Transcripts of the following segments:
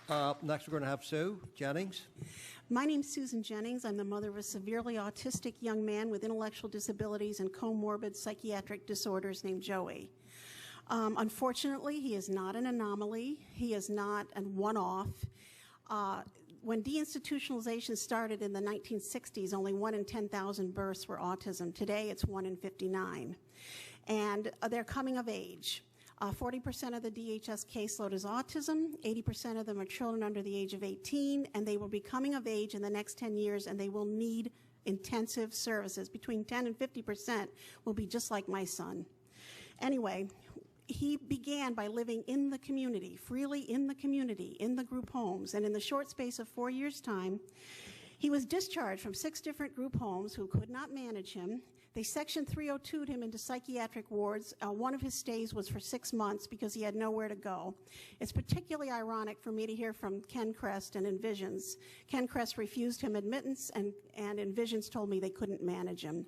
Next, we're going to have Sue Jennings. My name's Susan Jennings. I'm the mother of a severely autistic young man with intellectual disabilities and comorbid psychiatric disorders named Joey. Unfortunately, he is not an anomaly. He is not a one-off. When deinstitutionalization started in the 1960s, only 1 in 10,000 births were autism. Today, it's 1 in 59. And they're coming of age. 40% of the DHS caseload is autism, 80% of them are children under the age of 18, and they will be coming of age in the next 10 years, and they will need intensive services. Between 10 and 50% will be just like my son. Anyway, he began by living in the community, freely in the community, in the group homes, and in the short space of 4 years' time, he was discharged from 6 different group homes who could not manage him. They Section 302'd him into psychiatric wards. One of his stays was for 6 months because he had nowhere to go. It's particularly ironic for me to hear from Ken Crest and Envisions. Ken Crest refused him admittance, and Envisions told me they couldn't manage him.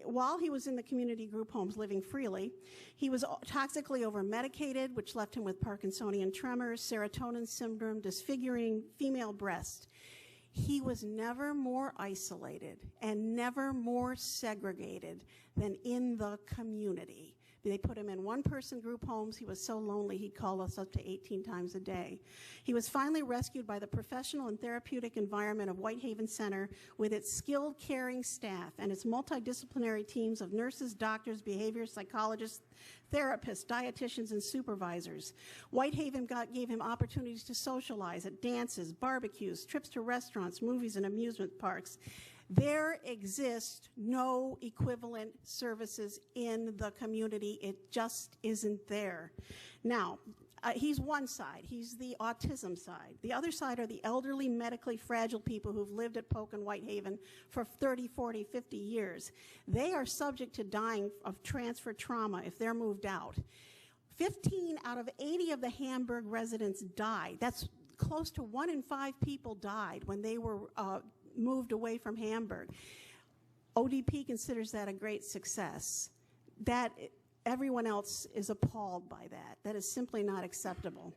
While he was in the community group homes living freely, he was toxically over-medicated, which left him with Parkinsonian tremors, serotonin syndrome, disfiguring female breast. He was never more isolated and never more segregated than in the community. They put him in one-person group homes. He was so lonely he'd call us up to 18 times a day. He was finally rescued by the professional and therapeutic environment of Whitehaven Center with its skilled, caring staff and its multidisciplinary teams of nurses, doctors, behavior psychologists, therapists, dietitians, and supervisors. Whitehaven gave him opportunities to socialize at dances, barbecues, trips to restaurants, movies, and amusement parks. There exist no equivalent services in the community. It just isn't there. Now, he's one side. He's the autism side. The other side are the elderly, medically fragile people who've lived at Polk and Whitehaven for 30, 40, 50 years. They are subject to dying of transfer trauma if they're moved out. 15 out of 80 of the Hamburg residents died. That's close to 1 in 5 people died when they were moved away from Hamburg. ODP considers that a great success. That everyone else is appalled by that. That is simply not acceptable.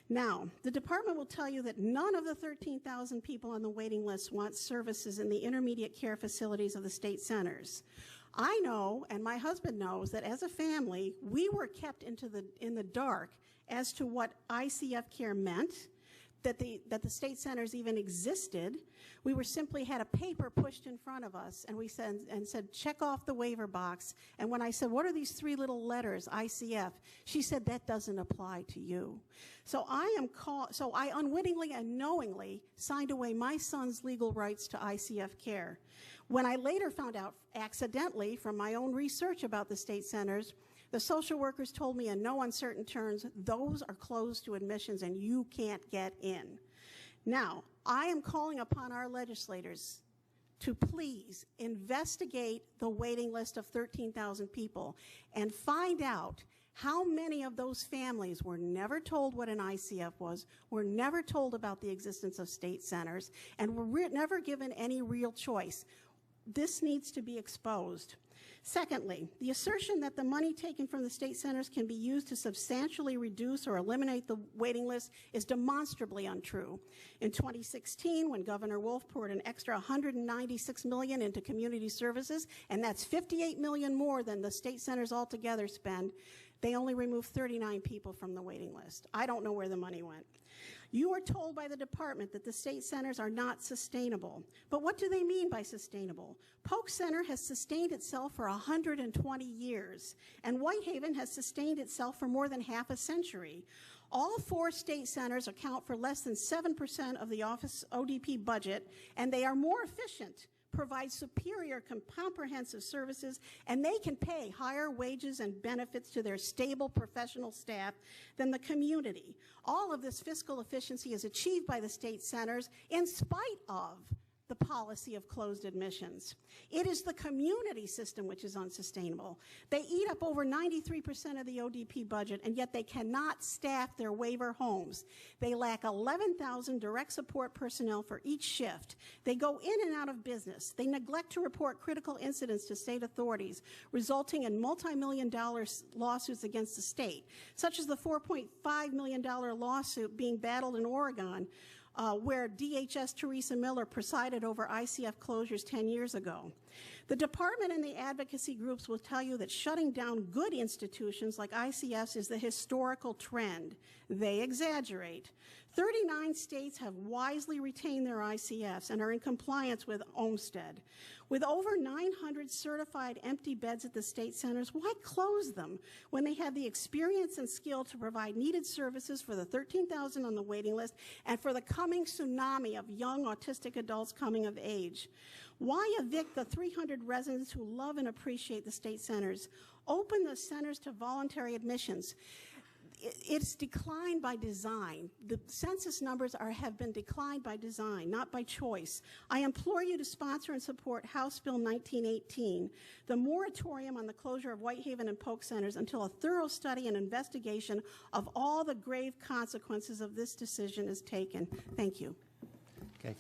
Now, the department will tell you that none of the 13,000 people on the waiting list want services in the intermediate care facilities of the state centers. I know, and my husband knows, that as a family, we were kept in the dark as to what ICF care meant, that the state centers even existed. We were simply had a paper pushed in front of us, and we said check off the waiver box. And when I said, what are these 3 little letters, ICF? She said, that doesn't apply to you. So I unwittingly and knowingly signed away my son's legal rights to ICF care. When I later found out accidentally from my own research about the state centers, the social workers told me in no uncertain terms, those are closed to admissions and you can't get in. Now, I am calling upon our legislators to please investigate the waiting list of 13,000 people and find out how many of those families were never told what an ICF was, were never told about the existence of state centers, and were never given any real choice. This needs to be exposed. Secondly, the assertion that the money taken from the state centers can be used to substantially reduce or eliminate the waiting list is demonstrably untrue. In 2016, when Governor Wolf poured an extra $196 million into community services, and that's $58 million more than the state centers altogether spend, they only removed 39 people from the waiting list. I don't know where the money went. You are told by the department that the state centers are not sustainable. But what do they mean by sustainable? Polk Center has sustained itself for 120 years, and Whitehaven has sustained itself for more than half a century. All 4 state centers account for less than 7% of the office ODP budget, and they are more efficient, provide superior comprehensive services, and they can pay higher wages and benefits to their stable professional staff than the community. All of this fiscal efficiency is achieved by the state centers in spite of the policy of closed admissions. It is the community system which is unsustainable. They eat up over 93% of the ODP budget, and yet they cannot staff their waiver homes. They lack 11,000 direct support personnel for each shift. They go in and out of business. They neglect to report critical incidents to state authorities, resulting in multi-million-dollar lawsuits against the state, such as the $4.5 million lawsuit being battled in Oregon, where DHS Teresa Miller presided over ICF closures 10 years ago. The department and the advocacy groups will tell you that shutting down good institutions like ICFs is the historical trend. They exaggerate. 39 states have wisely retained their ICFs and are in compliance with Olmstead. With over 900 certified empty beds at the state centers, why close them when they have the experience and skill to provide needed services for the 13,000 on the waiting list and for the coming tsunami of young autistic adults coming of age? Why evict the 300 residents who love and appreciate the state centers? Open the centers to voluntary admissions. It's declined by design. The census numbers have been declined by design, not by choice. I implore you to sponsor and support House Bill 1918, the moratorium on the closure of Whitehaven and Polk centers until a thorough study and investigation of all the grave consequences of this decision is taken. Thank you. Okay.